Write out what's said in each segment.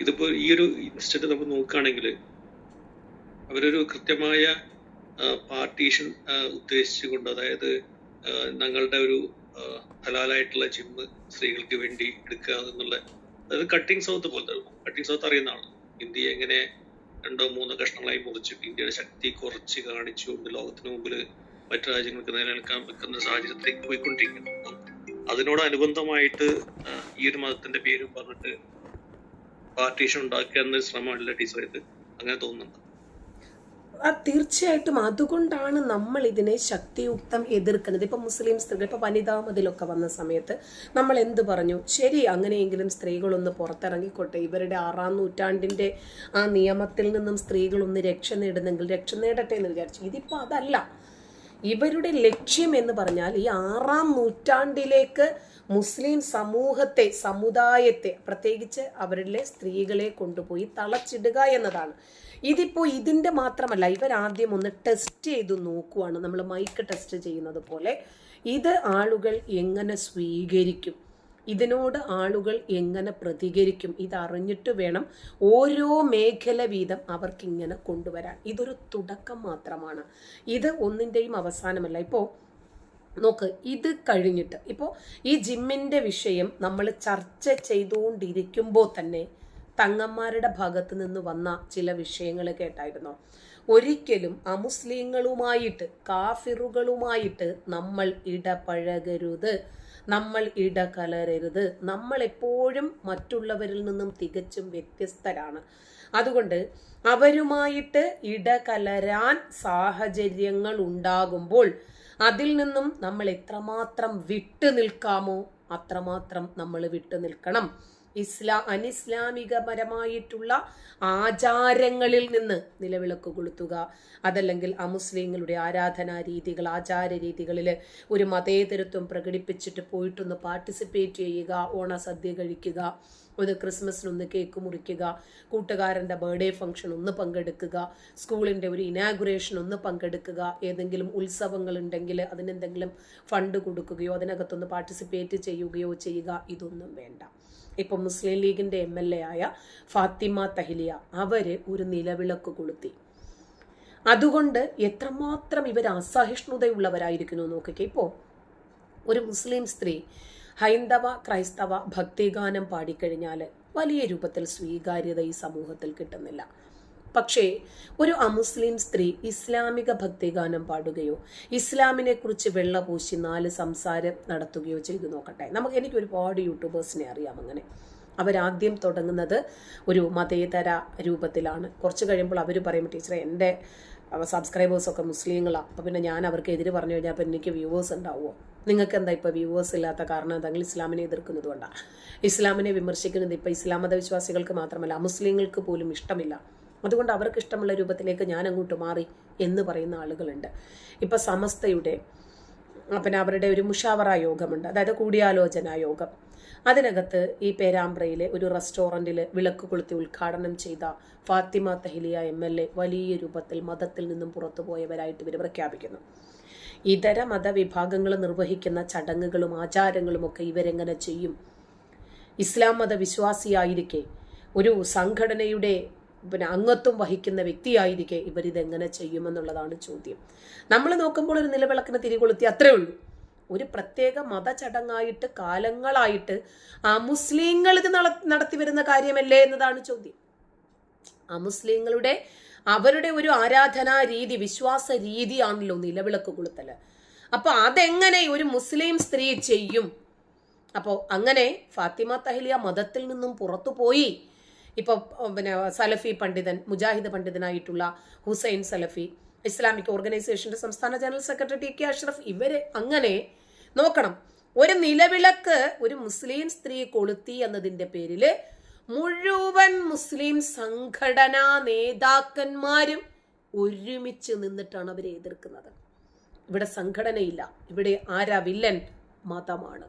ഇതിപ്പോ ഈ ഒരു ഇൻസ്റ്റന്റ് നമ്മൾ നോക്കുകയാണെങ്കിൽ അവരൊരു കൃത്യമായ പാർട്ടീഷൻ ഉദ്ദേശിച്ചുകൊണ്ട്, അതായത് ഞങ്ങളുടെ ഒരു ഹലാലായിട്ടുള്ള ജിമ്മ് സ്ത്രീകൾക്ക് വേണ്ടി എടുക്കുക എന്നുള്ള, അതായത് കട്ടിങ് സൗത്ത് പോലത്തെ. കട്ടിങ് സൗത്ത് അറിയുന്നതാണ്. ഇന്ത്യയെ എങ്ങനെ 2-3 കഷ്ണങ്ങളായി മുറിച്ചിട്ട് ഇന്ത്യയുടെ ശക്തി കുറച്ച് കാണിച്ചുകൊണ്ട് ലോകത്തിന് മുമ്പിൽ മറ്റു രാജ്യങ്ങൾക്ക് നിലനിൽക്കാൻ വെക്കുന്ന സാഹചര്യത്തിലേക്ക് പോയിക്കൊണ്ടിരിക്കുന്നു. അതിനോടനുബന്ധമായിട്ട് ഈ ഒരു മതത്തിന്റെ പേരും പറഞ്ഞിട്ട് പാർട്ടീഷൻ ഉണ്ടാക്കുക എന്നൊരു ശ്രമമല്ല ടീച്ചറേത്, അങ്ങനെ തോന്നുന്നുണ്ട്. തീർച്ചയായിട്ടും അതുകൊണ്ടാണ് നമ്മൾ ഇതിനെ ശക്തിയുക്തം എതിർക്കുന്നത്. ഇപ്പൊ മുസ്ലിം സ്ത്രീകൾ, ഇപ്പൊ വനിതാ മതിലൊക്കെ വന്ന സമയത്ത് നമ്മൾ എന്ത് പറഞ്ഞു? ശരി, അങ്ങനെയെങ്കിലും സ്ത്രീകളൊന്ന് പുറത്തിറങ്ങിക്കോട്ടെ, ഇവരുടെ 6-ാം നൂറ്റാണ്ടിന്റെ ആ നിയമത്തിൽ നിന്നും സ്ത്രീകളൊന്ന് രക്ഷ നേടുന്നെങ്കിൽ രക്ഷ നേടട്ടെ എന്ന് വിചാരിച്ചു. ഇതിപ്പോ അതല്ല. ഇവരുടെ ലക്ഷ്യം എന്ന് പറഞ്ഞാൽ ഈ 6-ാം നൂറ്റാണ്ടിലേക്ക് മുസ്ലിം സമൂഹത്തെ, സമുദായത്തെ, പ്രത്യേകിച്ച് അവരിലെ സ്ത്രീകളെ കൊണ്ടുപോയി തളച്ചിടുക എന്നതാണ്. ഇതിപ്പോ ഇതിന്റെ മാത്രമല്ല, ഇവരാദ്യം ഒന്ന് ടെസ്റ്റ് ചെയ്തു നോക്കുവാണ്. നമ്മൾ മൈക്ക് ടെസ്റ്റ് ചെയ്യുന്നത് പോലെ ഇത് ആളുകൾ എങ്ങനെ സ്വീകരിക്കും, ഇതിനോട് ആളുകൾ എങ്ങനെ പ്രതികരിക്കും, ഇതറിഞ്ഞിട്ട് വേണം ഓരോ മേഖല വീതം അവർക്കിങ്ങനെ കൊണ്ടുവരാൻ. ഇതൊരു തുടക്കം മാത്രമാണ്, ഇത് ഒന്നിൻ്റെയും അവസാനമല്ല. ഇപ്പോൾ നോക്ക്, ഇത് കഴിഞ്ഞിട്ട് ഇപ്പോൾ ഈ ജിമ്മിൻ്റെ വിഷയം നമ്മൾ ചർച്ച ചെയ്തുകൊണ്ടിരിക്കുമ്പോൾ തന്നെ തങ്ങന്മാരുടെ ഭാഗത്ത് നിന്ന് വന്ന ചില വിഷയങ്ങൾ കേട്ടായിരുന്നോ? ഒരിക്കലും അമുസ്ലിങ്ങളുമായിട്ട്, കാഫിറുകളുമായിട്ട് നമ്മൾ ഇടപഴകരുത്, നമ്മൾ ഇടകലരരുത്, നമ്മൾ എപ്പോഴും മറ്റുള്ളവരിൽ നിന്നും തികച്ചും വ്യത്യസ്തരാണ്. അതുകൊണ്ട് അവരുമായിട്ട് ഇടകലരാൻ സാഹചര്യങ്ങൾ ഉണ്ടാകുമ്പോൾ അതിൽ നിന്നും നമ്മൾ എത്രമാത്രം വിട്ടു നിൽക്കാമോ അത്രമാത്രം നമ്മൾ വിട്ടു നിൽക്കണം. അനിസ്ലാമികപരമായിട്ടുള്ള ആചാരങ്ങളിൽ നിന്ന് നിലവിളക്ക് കൊളുത്തുക, അതല്ലെങ്കിൽ അമുസ്ലിങ്ങളുടെ ആരാധനാ രീതികൾ, ആചാര രീതികളിൽ ഒരു മതേതരത്വം പ്രകടിപ്പിച്ചിട്ട് പോയിട്ടൊന്ന് പാർട്ടിസിപ്പേറ്റ് ചെയ്യുക, ഓണസദ്യ കഴിക്കുക, ഒരു ക്രിസ്മസിനൊന്ന് കേക്ക് മുറിക്കുക, കൂട്ടുകാരൻ്റെ ബർത്ത്ഡേ ഫംഗ്ഷൻ ഒന്ന് പങ്കെടുക്കുക, സ്കൂളിൻ്റെ ഒരു ഇനാഗുറേഷൻ ഒന്ന് പങ്കെടുക്കുക, ഏതെങ്കിലും ഉത്സവങ്ങൾ ഉണ്ടെങ്കിൽ അതിനെന്തെങ്കിലും ഫണ്ട് കൊടുക്കുകയോ അതിനകത്തൊന്ന് പാർട്ടിസിപ്പേറ്റ് ചെയ്യുകയോ ചെയ്യുക. ഇതൊന്നും വേണ്ട. ഇപ്പം മുസ്ലിം ലീഗിൻ്റെ MLA ആയ ഫാത്തിമ തഹ്ലിയ അവര് ഒരു നിലവിളക്ക് കൊളുത്തി. അതുകൊണ്ട് എത്രമാത്രം ഇവർ അസഹിഷ്ണുതയുള്ളവരായിരിക്കുന്നു നോക്കിക്കേ. ഇപ്പോൾ ഒരു മുസ്ലിം സ്ത്രീ ഹൈന്ദവ ക്രൈസ്തവ ഭക്തിഗാനം പാടിക്കഴിഞ്ഞാൽ വലിയ രൂപത്തിൽ സ്വീകാര്യത ഈ സമൂഹത്തിൽ കിട്ടുന്നില്ല. പക്ഷേ ഒരു അമുസ്ലിം സ്ത്രീ ഇസ്ലാമിക ഭക്തിഗാനം പാടുകയോ ഇസ്ലാമിനെ കുറിച്ച് വെള്ളപൂശി 4 സംസാരം നടത്തുകയോ ചെയ്തു നോക്കട്ടെ. എനിക്ക് ഒരുപാട് യൂട്യൂബേഴ്സിനെ അറിയാം. അങ്ങനെ അവരാദ്യം തുടങ്ങുന്നത് ഒരു മതേതര രൂപത്തിലാണ്. കുറച്ച് കഴിയുമ്പോൾ അവർ പറയും, ടീച്ചറെ എൻ്റെ സബ്സ്ക്രൈബേഴ്സൊക്കെ മുസ്ലിങ്ങളാണ്, അപ്പോൾ പിന്നെ ഞാൻ അവർക്ക് എതിര് പറഞ്ഞു കഴിഞ്ഞാൽ അപ്പോൾ എനിക്ക് വ്യൂവേഴ്സ് ഉണ്ടാവുമോ? നിങ്ങൾക്ക് എന്താ ഇപ്പോൾ വ്യൂവേഴ്സ് ഇല്ലാത്ത കാരണം എന്തെങ്കിലും ഇസ്ലാമിനെ എതിർക്കുന്നത് കൊണ്ടാണ്? ഇസ്ലാമിനെ വിമർശിക്കുന്നത് ഇപ്പോൾ ഇസ്ലാം മതവിശ്വാസികൾക്ക് മാത്രമല്ല മുസ്ലിങ്ങൾക്ക് പോലും ഇഷ്ടമില്ല. അതുകൊണ്ട് അവർക്ക് ഇഷ്ടമുള്ള രൂപത്തിലേക്ക് ഞാൻ അങ്ങോട്ട് മാറി എന്ന് പറയുന്ന ആളുകളുണ്ട്. ഇപ്പം സമസ്തയുടെ പിന്നെ അവരുടെ ഒരു മുഷാവറ യോഗമുണ്ട്, അതായത് കൂടിയാലോചനാ യോഗം. അതിനകത്ത് ഈ പേരാമ്പ്രയിലെ ഒരു റെസ്റ്റോറൻറ്റിൽ വിളക്ക് കൊളുത്തി ഉദ്ഘാടനം ചെയ്ത ഫാത്തിമ തഹ്ലിയ MLA വലിയ രൂപത്തിൽ മതത്തിൽ നിന്നും പുറത്തുപോയവരായിട്ട് ഇവർ പ്രഖ്യാപിക്കുന്നു. ഇതര മതവിഭാഗങ്ങൾ നിർവഹിക്കുന്ന ചടങ്ങുകളും ആചാരങ്ങളും ഒക്കെ ഇവരെങ്ങനെ ചെയ്യും? ഇസ്ലാം മതവിശ്വാസിയായിരിക്കെ, ഒരു സംഘടനയുടെ അംഗത്വം വഹിക്കുന്ന വ്യക്തിയായിരിക്കെ ഇവരിതെങ്ങനെ ചെയ്യുമെന്നുള്ളതാണ് ചോദ്യം. നമ്മൾ നോക്കുമ്പോൾ ഒരു നിലവിളക്കിന് തിരികൊളുത്തി അത്രേ ഉള്ളൂ. ഒരു പ്രത്യേക മതചടങ്ങായിട്ട് കാലങ്ങളായിട്ട് മുസ്ലിങ്ങൾ ഇത് നടത്തി വരുന്ന കാര്യമല്ലേ എന്നതാണ് ചോദ്യം. മുസ്ലിങ്ങളുടെ അവരുടെ ഒരു ആരാധനാ രീതി, വിശ്വാസ രീതിയാണല്ലോ നിലവിളക്ക് കൊളുത്തല്. അപ്പൊ അതെങ്ങനെ ഒരു മുസ്ലിം സ്ത്രീ ചെയ്യും? അപ്പോൾ അങ്ങനെ ഫാത്തിമ തഹ്ലിയ മതത്തിൽ നിന്നും പുറത്തുപോയി. ഇപ്പോൾ പിന്നെ സലഫി പണ്ഡിതൻ, മുജാഹിദ് പണ്ഡിതനായിട്ടുള്ള ഹുസൈൻ സലഫി, ഇസ്ലാമിക് ഓർഗനൈസേഷന്റെ സംസ്ഥാന ജനറൽ സെക്രട്ടറി TK അഷ്റഫ്, ഇവര് അങ്ങനെ നോക്കണം. ഒരു നിലവിളക്ക് ഒരു മുസ്ലിം സ്ത്രീ കൊളുത്തി എന്നതിന്റെ പേരിൽ മുഴുവൻ മുസ്ലിം സംഘടനാ നേതാക്കന്മാരും ഒരുമിച്ച് നിന്നിട്ടാണ് അവരെ എതിർക്കുന്നത്. ഇവിടെ സംഘടനയില്ല, ഇവിടെ ആരാ വില്ലൻ? മതമാണ്.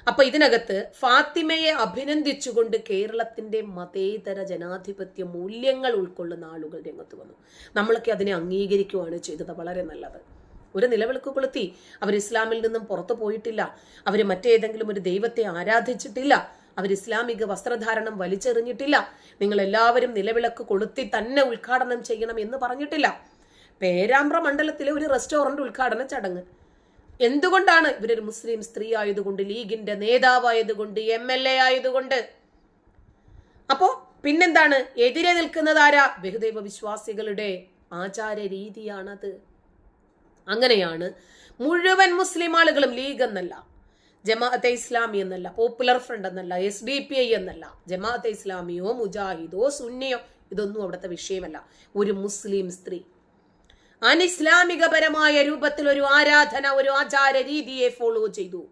അപ്പൊ ഇതിനകത്ത് ഫാത്തിമയെ അഭിനന്ദിച്ചുകൊണ്ട് കേരളത്തിന്റെ മതേതര ജനാധിപത്യ മൂല്യങ്ങൾ ഉൾക്കൊള്ളുന്ന ആളുകൾ രംഗത്ത് വന്നു. നമ്മളൊക്കെ അതിനെ അംഗീകരിക്കുകയാണ് ചെയ്തത്. വളരെ നല്ലത്. ഒരു നിലവിളക്ക് കൊളുത്തി അവർ ഇസ്ലാമിൽ നിന്നും പുറത്തു പോയിട്ടില്ല, അവർ മറ്റേതെങ്കിലും ഒരു ദൈവത്തെ ആരാധിച്ചിട്ടില്ല. അവർ ഇസ്ലാമിക വസ്ത്രധാരണം വലിച്ചെറിഞ്ഞിട്ടില്ല. നിങ്ങൾ എല്ലാവരും നിലവിളക്ക് കൊളുത്തി തന്നെ ഉദ്ഘാടനം ചെയ്യണം എന്ന് പറഞ്ഞിട്ടില്ല. പേരാമ്പ്ര മണ്ഡലത്തിലെ ഒരു റെസ്റ്റോറന്റ് ഉദ്ഘാടന ചടങ്ങ്. എന്തുകൊണ്ടാണ്? ഇവരൊരു മുസ്ലിം സ്ത്രീ ആയതുകൊണ്ട്, ലീഗിന്റെ നേതാവായതുകൊണ്ട്, MLA ആയതുകൊണ്ട്. അപ്പോ പിന്നെന്താണ്? എതിരെ നിൽക്കുന്നത് ആരാ? ബഹുദൈവ വിശ്വാസികളുടെ ആചാര രീതിയാണത്. അങ്ങനെയാണ് മുഴുവൻ മുസ്ലിം ആളുകളും, ലീഗ് എന്നല്ല, ജമാഅത്തെ ഇസ്ലാമി എന്നല്ല, പോപ്പുലർ ഫ്രണ്ട് എന്നല്ല, SDPI എന്നല്ല, ജമാഅത്തെ ഇസ്ലാമിയോ മുജാഹിദോ സുന്നിയോ ഇതൊന്നും അവിടുത്തെ വിഷയമല്ല. ഒരു മുസ്ലിം സ്ത്രീ അനിസ്ലാമികപരമായ രൂപത്തിൽ ഒരു ആരാധന, ഒരു ആചാര രീതിയെ ഫോളോ ചെയ്തു.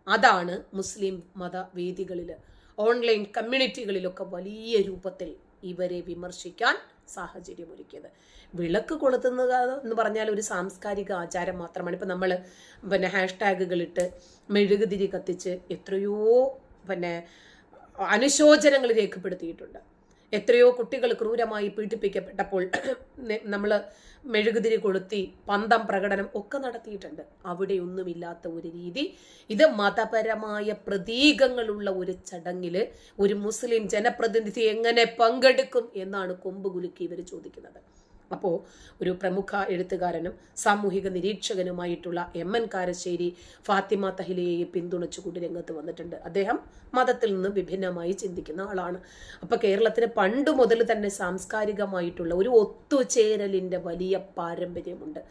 അതാണ് മുസ്ലിം മതവേദികളില്, ഓൺലൈൻ കമ്മ്യൂണിറ്റികളിലൊക്കെ വലിയ രൂപത്തിൽ ഇവരെ വിമർശിക്കാൻ സാഹചര്യമൊരുക്കിയത്. വിളക്ക് കൊളുത്തുന്നത് എന്ന് പറഞ്ഞാൽ ഒരു സാംസ്കാരിക ആചാരം മാത്രമാണ്. ഇപ്പം നമ്മൾ ഹാഷ്ടാഗുകളിട്ട് മെഴുകുതിരി കത്തിച്ച് എത്രയോ അനുശോചനങ്ങൾ രേഖപ്പെടുത്തിയിട്ടുണ്ട്. എത്രയോ കുട്ടികൾ ക്രൂരമായി പീഡിപ്പിക്കപ്പെട്ടപ്പോൾ നമ്മൾ മെഴുകുതിരി കൊളുത്തി പന്തം പ്രകടനം ഒക്കെ നടത്തിയിട്ടുണ്ട്. അവിടെയൊന്നുമില്ലാത്ത ഒരു രീതി. ഇത് മതപരമായ പ്രതീകങ്ങളുള്ള ഒരു ചടങ്ങില് ഒരു മുസ്ലിം ജനപ്രതിനിധി എങ്ങനെ പങ്കെടുക്കും എന്നാണ് കൊമ്പ് കുലുക്കി ഇവർ ചോദിക്കുന്നത്. അപ്പോൾ ഒരു പ്രമുഖ എഴുത്തുകാരനും സാമൂഹിക നിരീക്ഷകനുമായിട്ടുള്ള MN കാരശ്ശേരി ഫാത്തിമ തഹ്ലിയയെ പിന്തുണച്ചുകൊണ്ട് രംഗത്ത് വന്നിട്ടുണ്ട്. അദ്ദേഹം മതത്തിൽ നിന്ന് വിഭിന്നമായി ചിന്തിക്കുന്ന ആളാണ്. അപ്പൊ കേരളത്തിന് പണ്ട് മുതൽ തന്നെ സാംസ്കാരികമായിട്ടുള്ള ഒരു ഒത്തുചേരലിന്റെ വലിയ പാരമ്പര്യമുണ്ട്.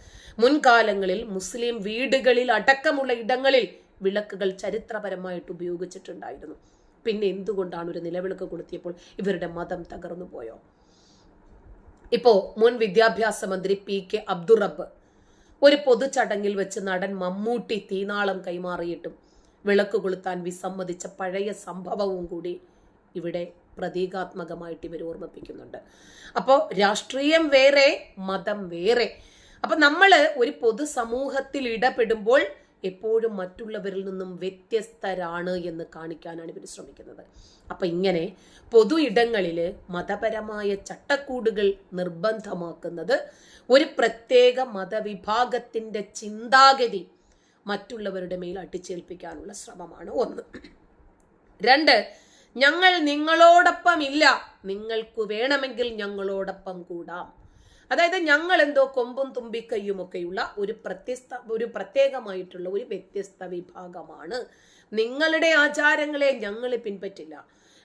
മുൻകാലങ്ങളിൽ മുസ്ലിം വീടുകളിൽ അടക്കമുള്ള ഇടങ്ങളിൽ വിളക്കുകൾ ചരിത്രപരമായിട്ട് ഉപയോഗിച്ചിട്ടുണ്ടായിരുന്നു. പിന്നെ എന്തുകൊണ്ടാണ് ഒരു നിലവിളക്ക് കൊളുത്തിയപ്പോൾ ഇവരുടെ മതം തകർന്നു പോയോ? ഇപ്പോ മുൻ വിദ്യാഭ്യാസ മന്ത്രി PK അബ്ദുറബ്ബ് ഒരു പൊതുചടങ്ങിൽ വെച്ച് നടൻ മമ്മൂട്ടി തീനാളം കൈമാറിയിട്ടും വിളക്ക് കൊളുത്താൻ വിസമ്മതിച്ച പഴയ സംഭവവും കൂടി ഇവിടെ പ്രതീകാത്മകമായിട്ട് ഇവർ ഓർമ്മിപ്പിക്കുന്നുണ്ട്. അപ്പോൾ രാഷ്ട്രീയം വേറെ, മതം വേറെ. അപ്പൊ നമ്മൾ ഒരു പൊതുസമൂഹത്തിൽ ഇടപെടുമ്പോൾ എപ്പോഴും മറ്റുള്ളവരിൽ നിന്നും വ്യത്യസ്തരാണ് എന്ന് കാണിക്കാനാണ് ഇവർ ശ്രമിക്കുന്നത്. അപ്പൊ ഇങ്ങനെ പൊതു ഇടങ്ങളില് മതപരമായ ചട്ടക്കൂടുകൾ നിർബന്ധമാക്കുന്നത് ഒരു പ്രത്യേക മതവിഭാഗത്തിന്റെ ചിന്താഗതി മറ്റുള്ളവരുടെ മേൽ അടിച്ചേൽപ്പിക്കാനുള്ള ശ്രമമാണ്. 1. 2, ഞങ്ങൾ നിങ്ങളോടൊപ്പം ഇല്ല, നിങ്ങൾക്ക് വേണമെങ്കിൽ ഞങ്ങളോടൊപ്പം കൂടാം. അതായത് ഞങ്ങൾ എന്തോ കൊമ്പും തുമ്പിക്കൈയുമൊക്കെയുള്ള ഒരു പ്രത്യേകമായിട്ടുള്ള ഒരു വ്യത്യസ്ത വിഭാഗമാണ്. നിങ്ങളുടെ ആചാരങ്ങളെ ഞങ്ങൾ പിൻപറ്റില്ല.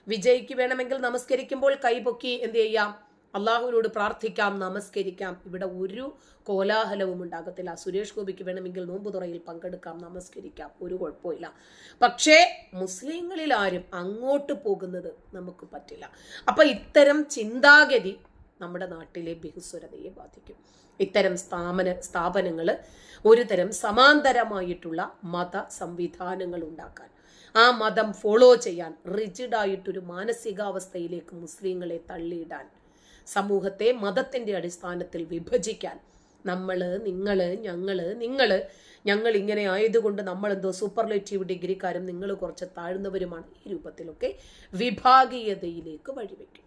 വിജയ്ക്ക് വേണമെങ്കിൽ നമസ്കരിക്കുമ്പോൾ കൈപൊക്കി എന്ത് ചെയ്യാം? അള്ളാഹുവിനോട് പ്രാർത്ഥിക്കാം, നമസ്കരിക്കാം. ഇവിടെ ഒരു കോലാഹലവും ഉണ്ടാകത്തില്ല. സുരേഷ് ഗോപിക്ക് വേണമെങ്കിൽ നോമ്പുതുറയിൽ പങ്കെടുക്കാം, നമസ്കരിക്കാം, ഒരു കുഴപ്പമില്ല. പക്ഷേ മുസ്ലിങ്ങളിൽ ആരും അങ്ങോട്ട് പോകുന്നത് നമുക്ക് പറ്റില്ല. അപ്പൊ ഇത്തരം ചിന്താഗതി നമ്മുടെ നാട്ടിലെ ബഹുസ്വരതയെ ബാധിക്കും. ഇത്തരം സ്ഥാപനങ്ങൾ ഒരു തരം സമാന്തരമായിട്ടുള്ള മത സംവിധാനങ്ങൾ ഉണ്ടാക്കാൻ, ആ മതം ഫോളോ ചെയ്യാൻ റിജിഡായിട്ടൊരു മാനസികാവസ്ഥയിലേക്ക് മുസ്ലിങ്ങളെ തള്ളിയിടാൻ, സമൂഹത്തെ മതത്തിന്റെ അടിസ്ഥാനത്തിൽ വിഭജിക്കാൻ, ഞങ്ങൾ ഇങ്ങനെ ആയതുകൊണ്ട് നമ്മൾ എന്തോ സൂപ്പർലേറ്റീവ് ഡിഗ്രിക്കാരും നിങ്ങൾ കുറച്ച് താഴ്ന്നവരുമാണ്, ഈ രൂപത്തിലൊക്കെ വിഭാഗീയതയിലേക്ക് വഴിവെക്കും.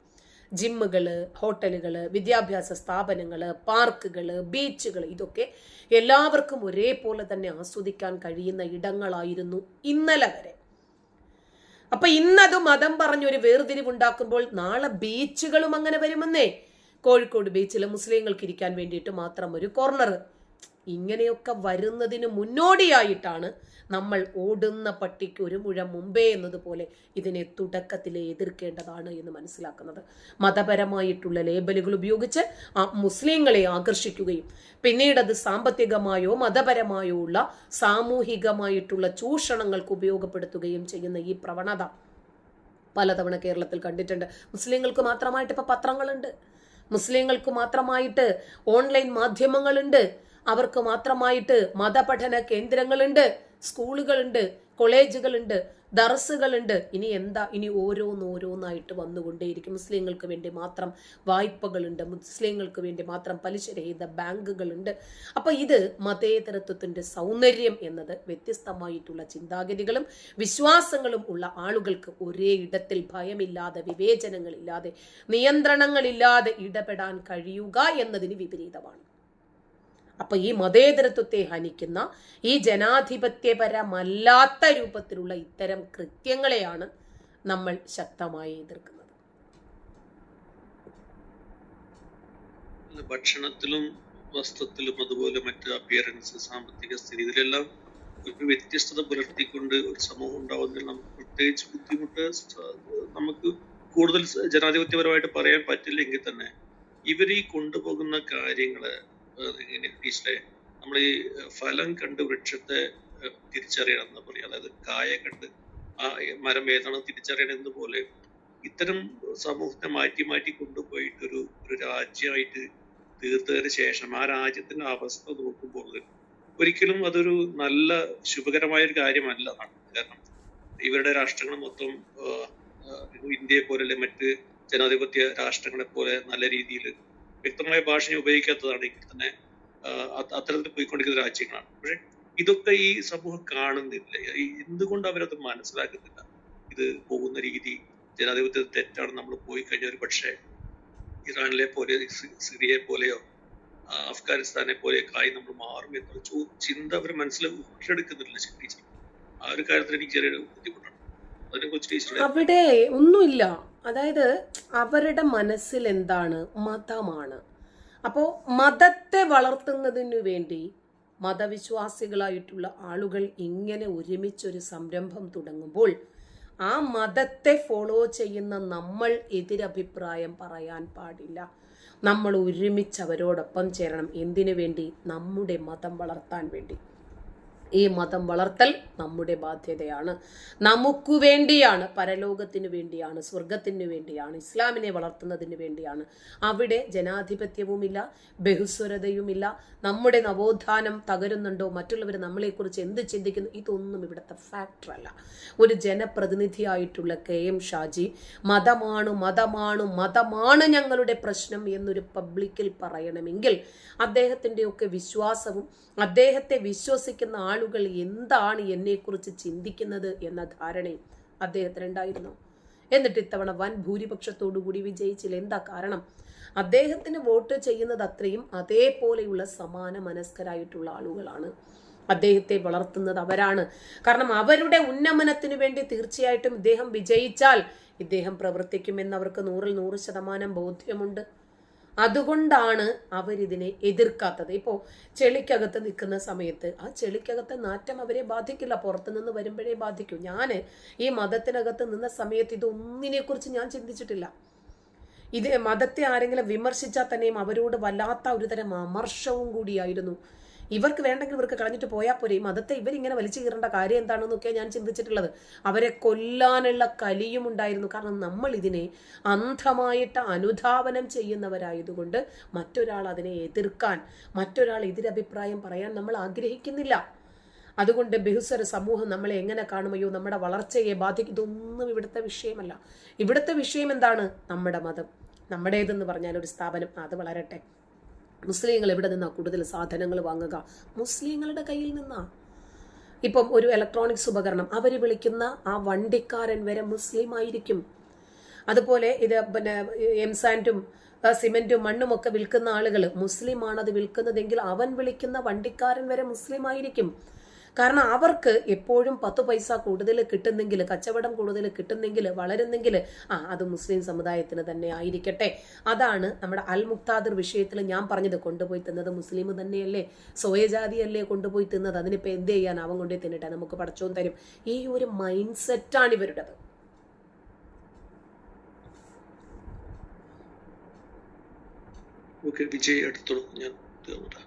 ജിമ്മുകള്, ഹോട്ടലുകള്, വിദ്യാഭ്യാസ സ്ഥാപനങ്ങള്, പാർക്കുകള്, ബീച്ചുകൾ, ഇതൊക്കെ എല്ലാവർക്കും ഒരേപോലെ തന്നെ ആസ്വദിക്കാൻ കഴിയുന്ന ഇടങ്ങളായിരുന്നു ഇന്നലെ വരെ. അപ്പൊ ഇന്നത് മതം പറഞ്ഞൊരു വേർതിരിവുണ്ടാക്കുമ്പോൾ നാളെ ബീച്ചുകളും അങ്ങനെ വരുമെന്നേ. കോഴിക്കോട് ബീച്ചിൽ മുസ്ലിങ്ങൾക്ക് ഇരിക്കാൻ വേണ്ടിയിട്ട് മാത്രം ഒരു കോർണർ. ഇങ്ങനെയൊക്കെ വരുന്നതിന് മുന്നോടിയായിട്ടാണ് നമ്മൾ ഓടുന്ന പട്ടിക്ക് ഒരു മുഴം മുമ്പേ എന്നതുപോലെ ഇതിനെ തുടക്കത്തിലെ എതിർക്കേണ്ടതാണ് എന്ന് മനസ്സിലാക്കുന്നത്. മതപരമായിട്ടുള്ള ലേബലുകൾ ഉപയോഗിച്ച് മുസ്ലിങ്ങളെ ആകർഷിക്കുകയും പിന്നീട് അത് സാമ്പത്തികമായോ മതപരമായോ ഉള്ള സാമൂഹികമായിട്ടുള്ള ചൂഷണങ്ങൾക്ക് ഉപയോഗപ്പെടുത്തുകയും ചെയ്യുന്ന ഈ പ്രവണത പലതവണ കേരളത്തിൽ കണ്ടിട്ടുണ്ട്. മുസ്ലിങ്ങൾക്ക് മാത്രമായിട്ട് ഇപ്പൊ പത്രങ്ങളുണ്ട്, മുസ്ലിങ്ങൾക്ക് മാത്രമായിട്ട് ഓൺലൈൻ മാധ്യമങ്ങളുണ്ട്, അവർക്ക് മാത്രമായിട്ട് മതപഠന കേന്ദ്രങ്ങളുണ്ട്, സ്കൂളുകളുണ്ട്, കോളേജുകളുണ്ട്, ദർസുകളുണ്ട്. ഇനി ഓരോന്നായിട്ട് വന്നുകൊണ്ടേയിരിക്കും. മുസ്ലിങ്ങൾക്ക് വേണ്ടി മാത്രം വായ്പകളുണ്ട്, മുസ്ലിങ്ങൾക്ക് വേണ്ടി മാത്രം പലിശരഹിത ബാങ്കുകളുണ്ട്. അപ്പൊ ഇത് മതേതരത്വത്തിന്റെ സൗന്ദര്യം എന്നത് വ്യത്യസ്തമായിട്ടുള്ള ചിന്താഗതികളും വിശ്വാസങ്ങളും ഉള്ള ആളുകൾക്ക് ഒരേ ഇടത്തിൽ ഭയമില്ലാതെ, വിവേചനങ്ങളില്ലാതെ, നിയന്ത്രണങ്ങളില്ലാതെ ഇടപെടാൻ കഴിയുക എന്നതിന് വിപരീതമാണ്. അപ്പൊ ഈ മതേതരത്വത്തെ ഹനിക്കുന്ന, ഈ ജനാധിപത്യപരമല്ലാത്ത രൂപത്തിലുള്ള ഇത്തരം കൃത്യങ്ങളെയാണ് നമ്മൾ ശക്തമായി എതിർക്കുന്നത്. ഭക്ഷണത്തിലും വസ്ത്രത്തിലും അതുപോലെ മറ്റ് അപ്പിയറൻസ്, സാമ്പത്തിക സ്ഥിതി, ഇതിലെല്ലാം ഒരു വ്യത്യസ്തത പുലർത്തിക്കൊണ്ട് ഒരു സമൂഹം ഉണ്ടാവുന്നതിൽ നമുക്ക് പ്രത്യേകിച്ച് ബുദ്ധിമുട്ട് നമുക്ക് കൂടുതൽ ജനാധിപത്യപരമായിട്ട് പറയാൻ പറ്റില്ലെങ്കിൽ തന്നെ ഇവർ ഈ കൊണ്ടുപോകുന്ന കാര്യങ്ങള് ടീച്ചറെ, നമ്മൾ ഈ ഫലം കണ്ട് വൃക്ഷത്തെ തിരിച്ചറിയണം എന്ന് പറയും. അതായത് കായ കണ്ട് ആ മരം ഏതാണ് തിരിച്ചറിയണം എന്നതുപോലെ ഇത്തരം സമൂഹത്തെ മാറ്റി മാറ്റി കൊണ്ടുപോയിട്ട് ഒരു രാജ്യമായിട്ട് തീർത്തതിന് ശേഷം ആ രാജ്യത്തിന്റെ അവസ്ഥ നോക്കുമ്പോൾ ഒരിക്കലും അതൊരു നല്ല ശുഭകരമായ ഒരു കാര്യമല്ല. കാരണം ഇവരുടെ രാഷ്ട്രങ്ങൾ മൊത്തം ഇന്ത്യയെ പോലെ മറ്റ് ജനാധിപത്യ രാഷ്ട്രങ്ങളെ പോലെ നല്ല രീതിയിൽ വ്യക്തമായ ഭാഷയെ ഉപയോഗിക്കാത്തതാണ് എങ്കിൽ തന്നെ അത്തരത്തിൽ പോയിക്കൊണ്ടിരിക്കുന്ന രാജ്യങ്ങളാണ്. പക്ഷെ ഇതൊക്കെ ഈ സമൂഹം കാണുന്നില്ല. എന്തുകൊണ്ട് അവരത് മനസ്സിലാക്കുന്നില്ല? ഇത് പോകുന്ന രീതി ജനാധിപത്യ തെറ്റാണ്. നമ്മൾ പോയി കഴിഞ്ഞാൽ ഒരു പക്ഷേ ഇറാനിലെ പോലെ, സിറിയയെ പോലെയോ അഫ്ഗാനിസ്ഥാനെ പോലെയൊക്കെ ആയി നമ്മൾ മാറും എന്നുള്ള ചിന്ത അവർ മനസ്സിൽ ഉറച്ചെടുക്കുന്നില്ല. ടീച്ചർ, ആ ഒരു കാര്യത്തിൽ എനിക്ക് ചെറിയൊരു ബുദ്ധിമുട്ടാണ്. അതിനെ കുറിച്ച് ടീച്ചർ. അവിടെ ഒന്നുമില്ല. അതായത് അവരുടെ മനസ്സിൽ എന്താണ്? മതമാണ്. അപ്പോൾ മതത്തെ വളർത്തുന്നതിനു വേണ്ടി മതവിശ്വാസികളായിട്ടുള്ള ആളുകൾ ഇങ്ങനെ ഒരുമിച്ചൊരു സംരംഭം തുടങ്ങുമ്പോൾ ആ മതത്തെ ഫോളോ ചെയ്യുന്ന നമ്മൾ എതിരഭിപ്രായം പറയാൻ പാടില്ല. നമ്മൾ ഒരുമിച്ച് അവരോടൊപ്പം ചേരണം. എന്തിനു വേണ്ടി? നമ്മുടെ മതം വളർത്താൻ വേണ്ടി. ഈ മതം വളർത്തൽ നമ്മുടെ ബാധ്യതയാണ്. നമുക്ക് വേണ്ടിയാണ്, പരലോകത്തിന് വേണ്ടിയാണ്, സ്വർഗത്തിന് വേണ്ടിയാണ്, ഇസ്ലാമിനെ വളർത്തുന്നതിന് വേണ്ടിയാണ്. അവിടെ ജനാധിപത്യവുമില്ല, ബഹുസ്വരതയുമില്ല. നമ്മുടെ നവോത്ഥാനം തകരുന്നുണ്ടോ, മറ്റുള്ളവർ നമ്മളെക്കുറിച്ച് എന്ത് ചിന്തിക്കുന്നു, ഇതൊന്നും ഇവിടുത്തെ ഫാക്ടർ അല്ല. ഒരു ജനപ്രതിനിധിയായിട്ടുള്ള KM ഷാജി മതമാണ് മതമാണ് മതമാണ് ഞങ്ങളുടെ പ്രശ്നം എന്നൊരു പബ്ലിക്കിൽ പറയണമെങ്കിൽ അദ്ദേഹത്തിൻ്റെയൊക്കെ വിശ്വാസവും അദ്ദേഹത്തെ വിശ്വസിക്കുന്ന ആളുകൾ എന്താണ് എന്നെക്കുറിച്ച് ചിന്തിക്കുന്നത് എന്ന ധാരണയും അദ്ദേഹത്തിനുണ്ടായിരുന്നു. എന്നിട്ട് ഇത്തവണ വൻ ഭൂരിപക്ഷത്തോടുകൂടി വിജയിച്ചില്ല. എന്താ കാരണം? അദ്ദേഹത്തിന് വോട്ട് ചെയ്യുന്നത് അത്രയും അതേപോലെയുള്ള സമാന മനസ്കരായിട്ടുള്ള ആളുകളാണ്. അദ്ദേഹത്തെ വളർത്തുന്നത് അവരാണ്. കാരണം അവരുടെ ഉന്നമനത്തിന് വേണ്ടി തീർച്ചയായിട്ടും ഇദ്ദേഹം വിജയിച്ചാൽ ഇദ്ദേഹം പ്രവർത്തിക്കുമെന്ന് അവർക്ക് 100% ബോധ്യമുണ്ട്. അതുകൊണ്ടാണ് അവരിതിനെ എതിർക്കാത്തത്. ഇപ്പോൾ ചെളിക്കകത്ത് നിൽക്കുന്ന സമയത്ത് ആ ചെളിക്കകത്തെ നാറ്റം അവരെ ബാധിക്കില്ല, പുറത്തുനിന്ന് വരുമ്പോഴേ ബാധിക്കൂ. ഞാൻ ഈ മതത്തിനകത്ത് നിന്ന സമയത്ത് ഇതൊന്നിനെ കുറിച്ച് ഞാൻ ചിന്തിച്ചിട്ടില്ല. ഇത് മതത്തെ ആരെങ്കിലും വിമർശിച്ചാൽ തന്നെയും അവരോട് വല്ലാത്ത ഒരുതരം അമർഷവും കൂടിയായിരുന്നു. ഇവർക്ക് വേണ്ടെങ്കിൽ ഇവർക്ക് കളഞ്ഞിട്ട് പോയാൽ പോരെ, ഈ മതത്തെ ഇവരിങ്ങനെ വലിച്ചു കീറേണ്ട കാര്യം എന്താണെന്നൊക്കെയാണ് ഞാൻ ചിന്തിച്ചിട്ടുള്ളത്. അവരെ കൊല്ലാനുള്ള കലിയും ഉണ്ടായിരുന്നു. കാരണം നമ്മൾ ഇതിനെ അന്ധമായിട്ട് അനുധാവനം ചെയ്യുന്നവരായതുകൊണ്ട് മറ്റൊരാൾ അതിനെ എതിർക്കാൻ, മറ്റൊരാൾ എതിരഭിപ്രായം പറയാൻ നമ്മൾ ആഗ്രഹിക്കുന്നില്ല. അതുകൊണ്ട് ബഹുസ്വര സമൂഹം നമ്മളെ എങ്ങനെ കാണുമയോ, നമ്മുടെ വളർച്ചയെ ബാധിക്കും. ഇതൊന്നും ഇവിടുത്തെ വിഷയമല്ല. ഇവിടുത്തെ വിഷയം എന്താണ്? നമ്മുടെ മതം. നമ്മുടേതെന്ന് പറഞ്ഞാൽ ഒരു സ്ഥാപനം, അത് വളരട്ടെ. മുസ്ലിങ്ങൾ എവിടെ നിന്നാ കൂടുതൽ സാധനങ്ങൾ വാങ്ങുക? മുസ്ലിങ്ങളുടെ കയ്യിൽ നിന്നാ. ഇപ്പം ഒരു ഇലക്ട്രോണിക്സ് ഉപകരണം അവർ വിളിക്കുന്ന ആ വണ്ടിക്കാരൻ വരെ മുസ്ലിം ആയിരിക്കും. അതുപോലെ ഇത് പിന്നെ എംസാൻഡും സിമെന്റും മണ്ണും ഒക്കെ വിൽക്കുന്ന ആളുകൾ മുസ്ലിമാണ് അത് വിൽക്കുന്നതെങ്കിൽ അവൻ വിളിക്കുന്ന വണ്ടിക്കാരൻ വരെ മുസ്ലിം ആയിരിക്കും. കാരണം അവർക്ക് എപ്പോഴും 10 പൈസ കൂടുതൽ കിട്ടുന്നെങ്കിൽ, കച്ചവടം കൂടുതൽ കിട്ടുന്നെങ്കിൽ, വളരുന്നെങ്കിൽ അത് മുസ്ലിം സമുദായത്തിന് തന്നെ ആയിരിക്കട്ടെ. അതാണ് നമ്മുടെ അൽ മുക്താദിർ വിഷയത്തിൽ ഞാൻ പറഞ്ഞത്. കൊണ്ടുപോയി തിന്നത് മുസ്ലിം തന്നെയല്ലേ, സോയജാതിയല്ലേ കൊണ്ടുപോയി തിന്നത്. അതിനിപ്പോൾ എന്ത് ചെയ്യാൻ? അവൻ കൊണ്ടുപോയി തിന്നിട്ടെ, നമുക്ക് പടച്ചോൻ തരും. ഈ ഒരു മൈൻഡ് സെറ്റാണ് ഇവരുടേത്. വിജയ് എടുത്തോളൂ, ഞാൻ തീർന്നിട്ടാ.